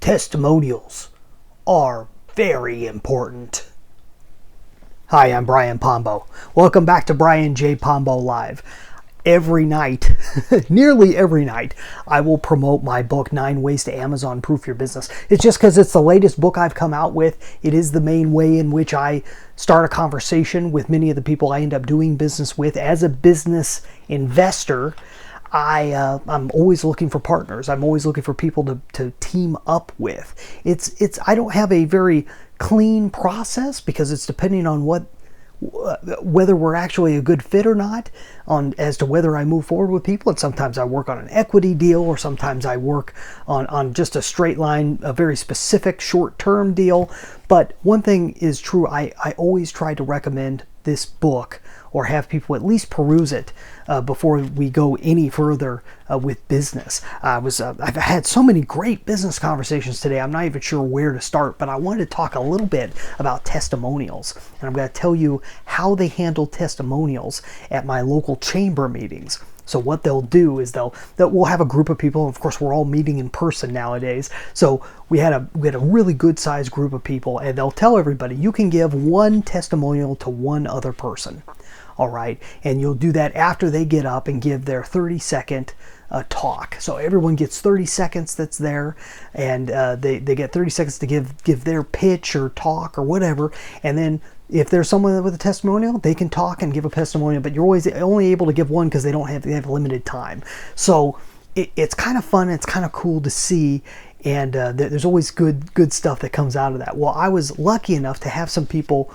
Testimonials are very important. Hi, I'm Brian Pombo. Welcome back to Brian J. Pombo Live. Every night, nearly every night, I will promote my book, 9 Ways to Amazon Proof Your Business. It's just because it's the latest book I've come out with. It is the main way in which I start a conversation with many of the people I end up doing business with. As a business investor, I'm always looking for partners. I'm always looking for people to team up with. I don't have a very clean process because it's depending on whether we're actually a good fit or not, as to whether I move forward with people. And sometimes I work on an equity deal, or sometimes I work on just a straight line, a very specific short-term deal. But one thing is true, I always try to recommend this book or have people at least peruse it before we go any further with business. I've had so many great business conversations today, I'm not even sure where to start, but I wanted to talk a little bit about testimonials. And I'm going to tell you how they handle testimonials at my local chamber meetings. So what they'll do is we'll have a group of people. Of course, we're all meeting in person nowadays. So we had a really good sized group of people, and they'll tell everybody you can give one testimonial to one other person. All right, and you'll do that after they get up and give their 30-second talk. So everyone gets 30 seconds that's there, and they get 30 seconds to give their pitch or talk or whatever. And then if there's someone with a testimonial, they can talk and give a testimonial, but you're always only able to give one because they have limited time. So it's kind of fun, it's kind of cool to see, and there's always good stuff that comes out of that. Well, I was lucky enough to have some people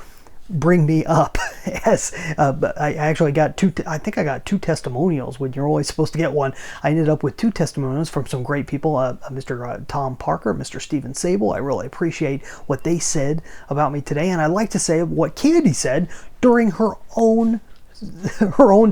bring me up as I actually got I think I got two testimonials when you're always supposed to get one. I ended up with two testimonials from some great people, Mr. Tom Parker, Mr. Stephen Sable. I really appreciate what they said about me today, and I'd like to say what Candy said during her own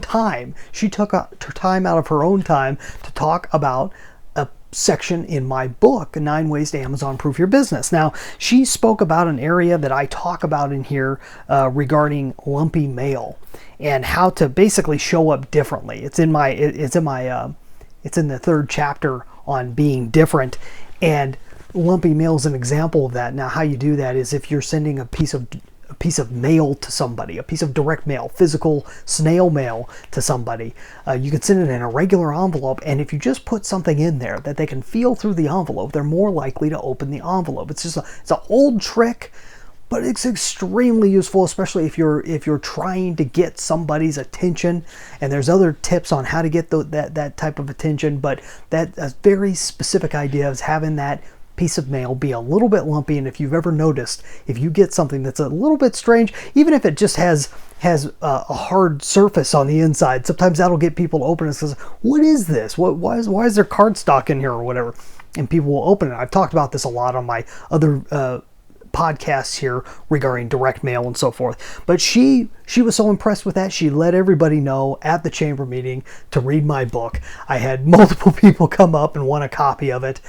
time. She took her time out of her own time to talk about a section in my book, 9 Ways to Amazon Proof Your Business. Now, she spoke about an area that I talk about in here regarding lumpy mail and how to basically show up differently. It's in the third chapter on being different, and lumpy mail is an example of that. Now, how you do that is if you're sending a piece of mail to somebody, a piece of direct mail, physical snail mail to somebody, you can send it in a regular envelope, and if you just put something in there that they can feel through the envelope, they're more likely to open the envelope. It's an old trick, but it's extremely useful, especially if you're trying to get somebody's attention. And there's other tips on how to get that type of attention, but that a very specific idea is having that piece of mail be a little bit lumpy. And if you've ever noticed, if you get something that's a little bit strange, even if it just has a hard surface on the inside, sometimes that'll get people to open it and says, what is this? Why is there cardstock in here or whatever? And people will open it. I've talked about this a lot on my other podcasts here regarding direct mail and so forth. But she was so impressed with that, she let everybody know at the chamber meeting to read my book. I had multiple people come up and want a copy of it.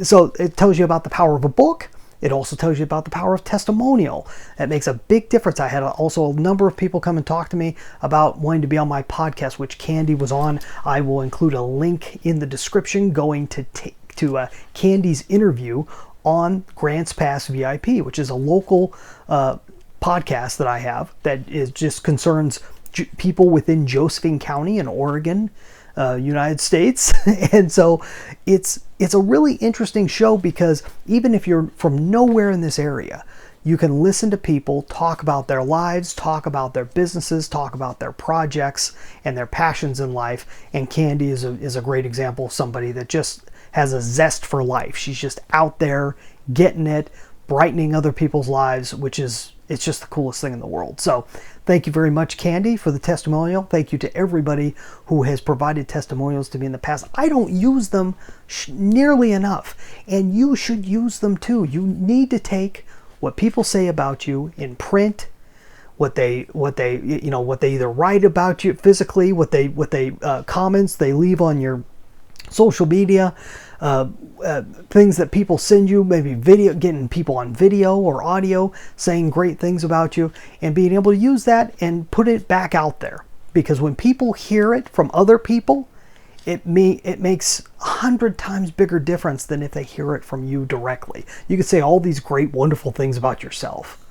So it tells you about the power of a book. It also tells you about the power of testimonial. That makes a big difference. I had also a number of people come and talk to me about wanting to be on my podcast, which Candy was on. I will include a link in the description going to Candy's interview on Grants Pass VIP, which is a local podcast that I have that just concerns people within Josephine County in Oregon, United States. And so it's a really interesting show because even if you're from nowhere in this area, you can listen to people talk about their lives, talk about their businesses, talk about their projects and their passions in life. And Candy is a great example of somebody that just has a zest for life. She's just out there getting it, brightening other people's lives, it's just the coolest thing in the world. So thank you very much, Candy, for the testimonial. Thank you to everybody who has provided testimonials to me in the past. I don't use them nearly enough, and you should use them too. You need to take what people say about you in print, what they either write about you physically, what they comments they leave on your social media, things that people send you, maybe video, getting people on video or audio saying great things about you, and being able to use that and put it back out there. Because when people hear it from other people, it makes 100 times bigger difference than if they hear it from you directly. You could say all these great, wonderful things about yourself,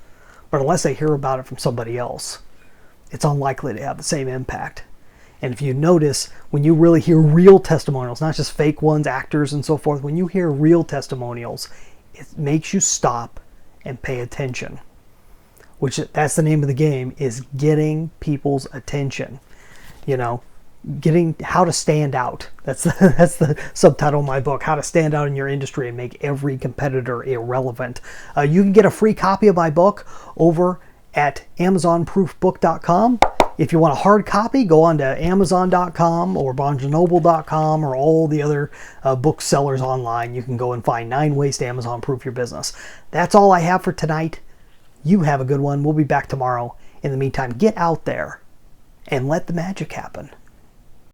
but unless they hear about it from somebody else, it's unlikely to have the same impact. And if you notice, when you really hear real testimonials, not just fake ones, actors and so forth, when you hear real testimonials, it makes you stop and pay attention. Which, that's the name of the game, is getting people's attention. You know, getting how to stand out. That's the subtitle of my book, How to Stand Out in Your Industry and Make Every Competitor Irrelevant. You can get a free copy of my book over at amazonproofbook.com. If you want a hard copy, go on to amazon.com or barnesandnoble.com or all the other booksellers online. You can go and find 9 ways to Amazon proof your business. That's all I have for tonight. You have a good one. We'll be back tomorrow. In the meantime, get out there and let the magic happen.